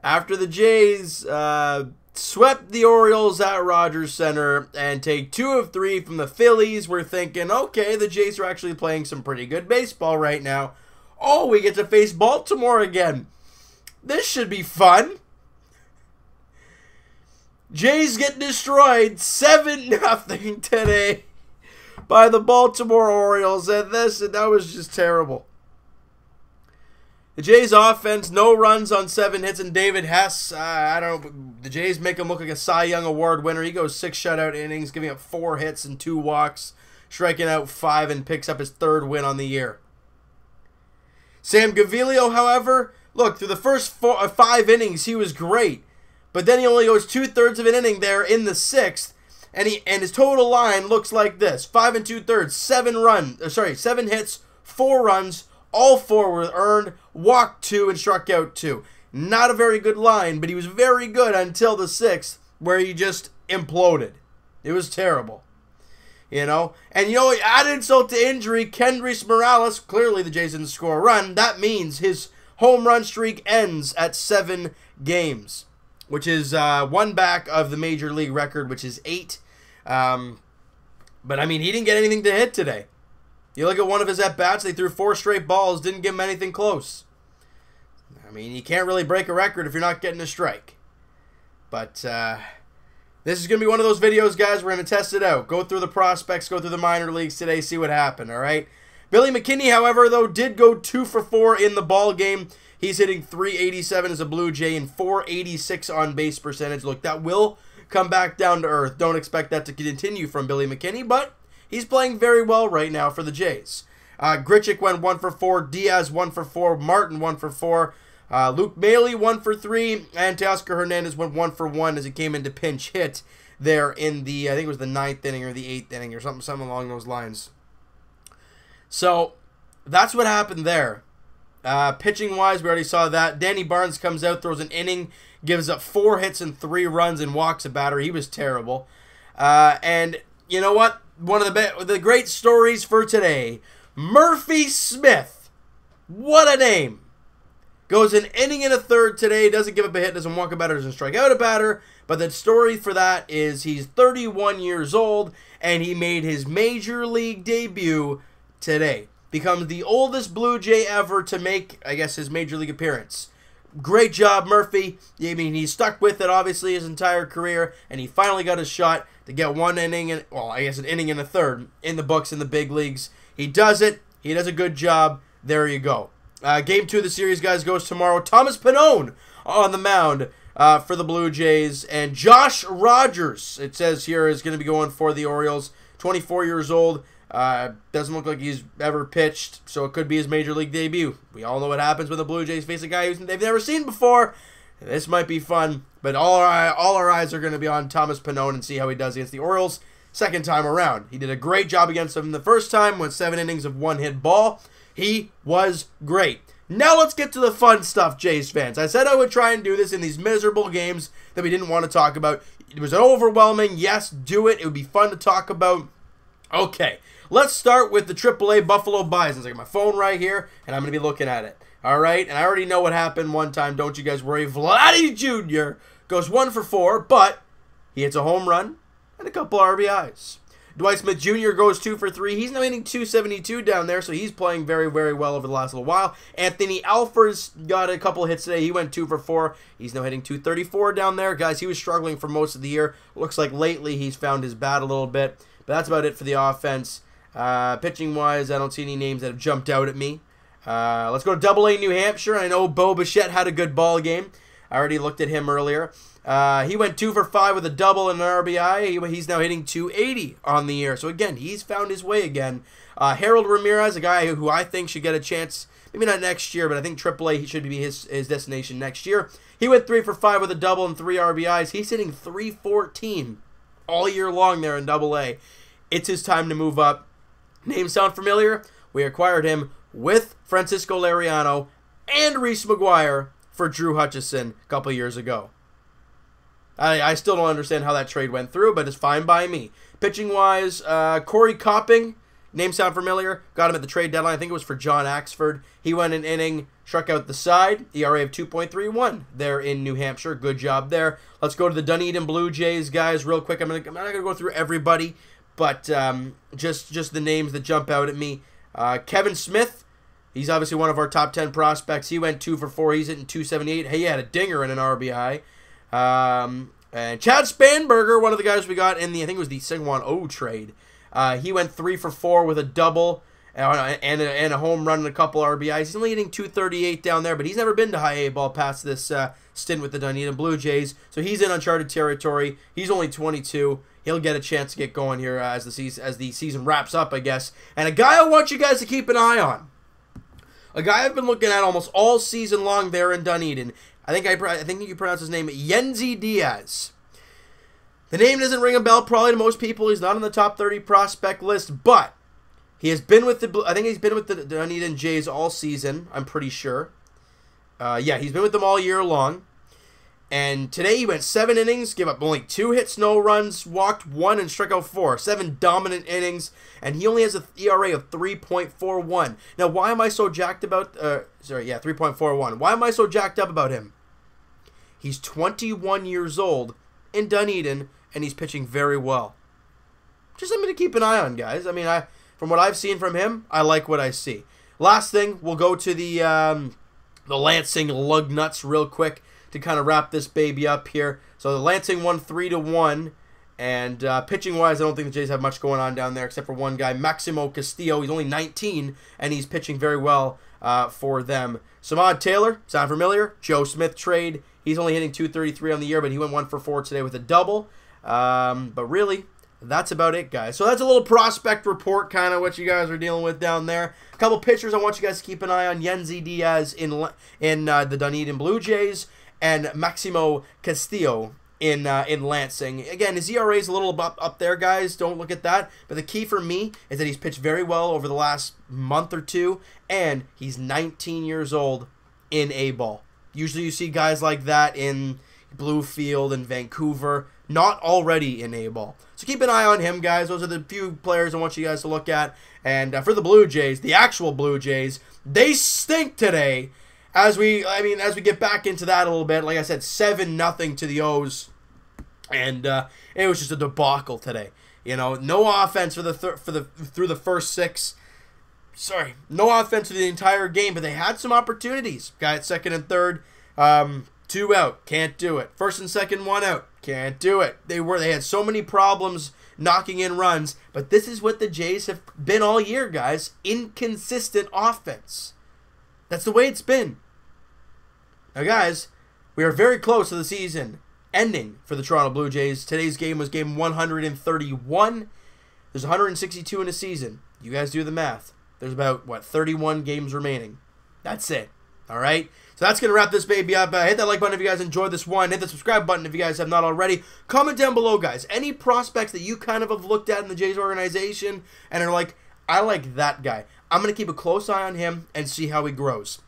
after the Jays swept the Orioles at Rogers Center and take 2 of 3 from the Phillies, we're thinking, okay, the Jays are actually playing some pretty good baseball right now. Oh, we get to face Baltimore again. This should be fun. Jays get destroyed 7-0 today by the Baltimore Orioles, and that was just terrible. The Jays offense, no runs on 7 hits, and David Hess, I don't know, the Jays make him look like a Cy Young Award winner. He goes 6 shutout innings, giving up 4 hits and 2 walks, striking out 5, and picks up his 3rd win on the year. Sam Gaviglio, however, look, through the first 5 innings, he was great. But then he only goes 2/3 of an inning there in the 6th, and his total line looks like this: 5 2/3, 7 hits, 4 runs, all 4 were earned, walked 2 and struck out 2. Not a very good line, but he was very good until the 6th, where he just imploded. It was terrible. And add insult to injury, Kendrys Morales, clearly the Jays didn't score a run. That means his home run streak ends at 7 games. Which is 1 back of the Major League record, which is 8. But, I mean, he didn't get anything to hit today. You look at one of his at-bats, they threw 4 straight balls, didn't give him anything close. I mean, you can't really break a record if you're not getting a strike. But this is going to be one of those videos, guys. We're going to test it out. Go through the prospects, go through the minor leagues today, see what happened, all right? Billy McKinney, however, though, did go 2 for 4 in the ball game. He's hitting .387 as a Blue Jay and .486 on base percentage. Look, that will come back down to earth. Don't expect that to continue from Billy McKinney, but he's playing very well right now for the Jays. Grichuk went 1 for 4, Diaz 1 for 4, Martin 1 for 4, Luke Maile 1 for 3, and Teoscar Hernandez went 1 for 1 as he came into pinch hit there in the, I think it was the 9th inning or the 8th inning or something along those lines. So that's what happened there. Pitching-wise, we already saw that. Danny Barnes comes out, throws an inning, gives up 4 hits and 3 runs, and walks a batter. He was terrible. And you know what? One of the great stories for today, Murphy Smith. What a name. Goes an inning and a third today, doesn't give up a hit, doesn't walk a batter, doesn't strike out a batter. But the story for that is he's 31 years old, and he made his Major League debut today. Becomes the oldest Blue Jay ever to make, I guess, his Major League appearance. Great job, Murphy. I mean, he stuck with it, obviously, his entire career, and he finally got his shot to get 1 inning, and, well, I guess an inning and a third in the books in the big leagues. He does it. He does a good job. There you go. Game 2 of the series, guys, goes tomorrow. Thomas Pannone on the mound for the Blue Jays, and Josh Rogers, it says here, is going to be going for the Orioles. 24 years old. Doesn't look like he's ever pitched, so it could be his Major League debut. We all know what happens when the Blue Jays face a guy who they've never seen before. This might be fun, but all our eyes are going to be on Thomas Pannone and see how he does against the Orioles second time around. He did a great job against them the first time, went 7 innings of 1-hit ball. He was great. Now let's get to the fun stuff, Jays fans. I said I would try and do this in these miserable games that we didn't want to talk about. It was overwhelming. Yes, do it. It would be fun to talk about. Okay. Let's start with the AAA Buffalo Bisons. I got my phone right here, and I'm going to be looking at it. All right? And I already know what happened one time. Don't you guys worry. Vladdy Jr. goes 1 for 4, but he hits a home run and a couple RBIs. Dwight Smith Jr. goes 2 for 3. He's now hitting .272 down there, so he's playing very, very well over the last little while. Anthony Alford's got a couple hits today. He went 2 for 4. He's now hitting .234 down there. Guys, he was struggling for most of the year. Looks like lately he's found his bat a little bit. But that's about it for the offense. Pitching-wise, I don't see any names that have jumped out at me. Let's go to Double-A New Hampshire. I know Bo Bichette had a good ball game. I already looked at him earlier. He went 2 for 5 with a double and an RBI. He's now hitting .280 on the year. So, again, he's found his way again. Harold Ramirez, a guy who I think should get a chance, maybe not next year, but I think AAA he should be his destination next year. He went 3 for 5 with a double and 3 RBIs. He's hitting .314 all year long there in Double-A. It's his time to move up. Name sound familiar? We acquired him with Francisco Liriano and Reese McGuire for Drew Hutchison a couple years ago. I still don't understand how that trade went through, but it's fine by me. Pitching-wise, Corey Copping Name sound familiar? Got him at the trade deadline. I think it was for John Axford. He went an inning, struck out the side. ERA of 2.31 there in New Hampshire. Good job there. Let's go to the Dunedin Blue Jays, guys, real quick. I'm not going to go through everybody, but just the names that jump out at me. Kevin Smith, he's obviously one of our top 10 prospects. He went 2 for 4. He's hitting 278. Hey, he had a dinger and an RBI. And Chad Spanberger, one of the guys we got in the, I think it was the Singwon O trade. He went 3 for 4 with a double and a home run and a couple RBIs. He's only hitting 238 down there, but he's never been to high A ball past this stint with the Dunedin Blue Jays. So he's in uncharted territory. He's only 22. He'll get a chance to get going here as the season wraps up, I guess. And a guy I want you guys to keep an eye on. A guy I've been looking at almost all season long there in Dunedin. I think you pronounce his name Yenzi Diaz. The name doesn't ring a bell probably to most people. He's not on the top 30 prospect list, but he has been with I think he's been with the Dunedin Jays all season, I'm pretty sure. Yeah, he's been with them all year long. And today he went 7 innings, gave up only 2 hits, no runs, walked 1 and struck out 4. 7 dominant innings, and he only has an ERA of 3.41. Now, why am I so jacked about 3.41. Why am I so jacked up about him? He's 21 years old in Dunedin, and he's pitching very well. Just something to keep an eye on, guys. I mean, from what I've seen from him, I like what I see. Last thing, we'll go to the Lansing Lugnuts real quick to kind of wrap this baby up here. So the Lansing won 3-1, and pitching-wise, I don't think the Jays have much going on down there except for one guy, Maximo Castillo. He's only 19, and he's pitching very well for them. Samad Taylor, sound familiar? Joe Smith trade. He's only hitting 233 on the year, but he went 1 for 4 today with a double. But really, that's about it, guys. So that's a little prospect report, kind of what you guys are dealing with down there. A couple pitchers I want you guys to keep an eye on. Yenzi Diaz in the Dunedin Blue Jays, and Maximo Castillo in Lansing. Again, his ERA is a little up there, guys. Don't look at that. But the key for me is that he's pitched very well over the last month or two, and he's 19 years old in A-ball. Usually you see guys like that in Bluefield and Vancouver, not already in A-ball. So keep an eye on him, guys. Those are the few players I want you guys to look at. And for the Blue Jays, the actual Blue Jays, they stink today. As we get back into that a little bit, like I said, 7-0 to the O's, and it was just a debacle today. You know, no offense through the first 6. Sorry, no offense for the entire game, but they had some opportunities. Guy at second and third, 2 out, can't do it. First and second, 1 out, can't do it. They had so many problems knocking in runs, but this is what the Jays have been all year, guys. Inconsistent offense. That's the way it's been. Now, guys, we are very close to the season ending for the Toronto Blue Jays. Today's game was game 131. There's 162 in a season. You guys do the math. There's about, 31 games remaining. That's it. All right? So that's going to wrap this baby up. Hit that like button if you guys enjoyed this one. Hit the subscribe button if you guys have not already. Comment down below, guys. Any prospects that you kind of have looked at in the Jays organization and are like, I like that guy. I'm going to keep a close eye on him and see how he grows.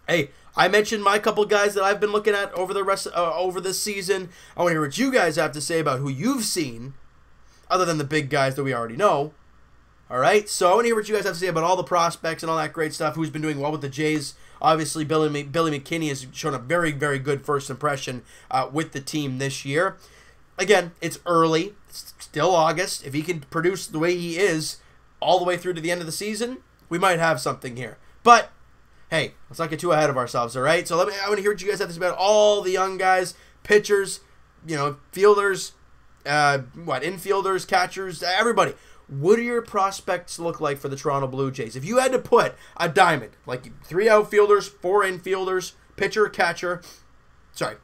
Hey, I mentioned my couple guys that I've been looking at over this season. I want to hear what you guys have to say about who you've seen, other than the big guys that we already know. All right, so I want to hear what you guys have to say about all the prospects and all that great stuff. Who's been doing well with the Jays? Obviously, Billy McKinney has shown a very, very good first impression with the team this year. Again, it's early. It's still August. If he can produce the way he is all the way through to the end of the season, we might have something here. But hey, let's not get too ahead of ourselves, all right? So I want to hear what you guys have to say about all the young guys, pitchers, fielders, infielders, catchers, everybody. What do your prospects look like for the Toronto Blue Jays? If you had to put a diamond, like 3 outfielders, 4 infielders, pitcher, catcher, sorry,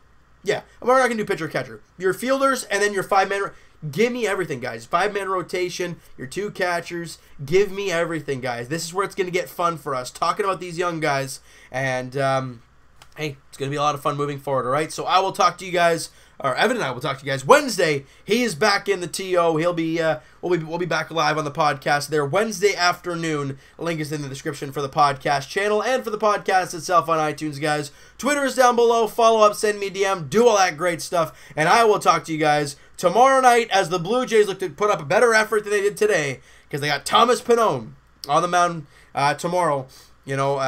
yeah, we're not going to do pitcher, catcher. Your fielders and then your 5-man. Give me everything, guys. 5-man rotation, your 2 catchers. Give me everything, guys. This is where it's going to get fun for us, talking about these young guys. And, hey, it's going to be a lot of fun moving forward, all right? So I will talk to you guys, or Evan and I will talk to you guys Wednesday. He is back in the TO. He'll be, we'll be back live on the podcast there Wednesday afternoon. Link is in the description for the podcast channel and for the podcast itself on iTunes, guys. Twitter is down below. Follow up, send me a DM, do all that great stuff. And I will talk to you guys tomorrow night as the Blue Jays look to put up a better effort than they did today, because because they got Thomas Pannone on the mound tomorrow. You know,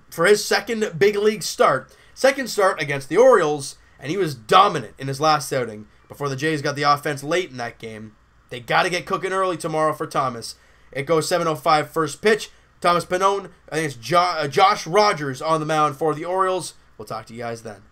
for his second big league start, against the Orioles, and he was dominant in his last outing before the Jays got the offense late in that game. They got to get cooking early tomorrow for Thomas. It goes 7:05 first pitch. Thomas Pannone, I think it's Josh Rogers on the mound for the Orioles. We'll talk to you guys then.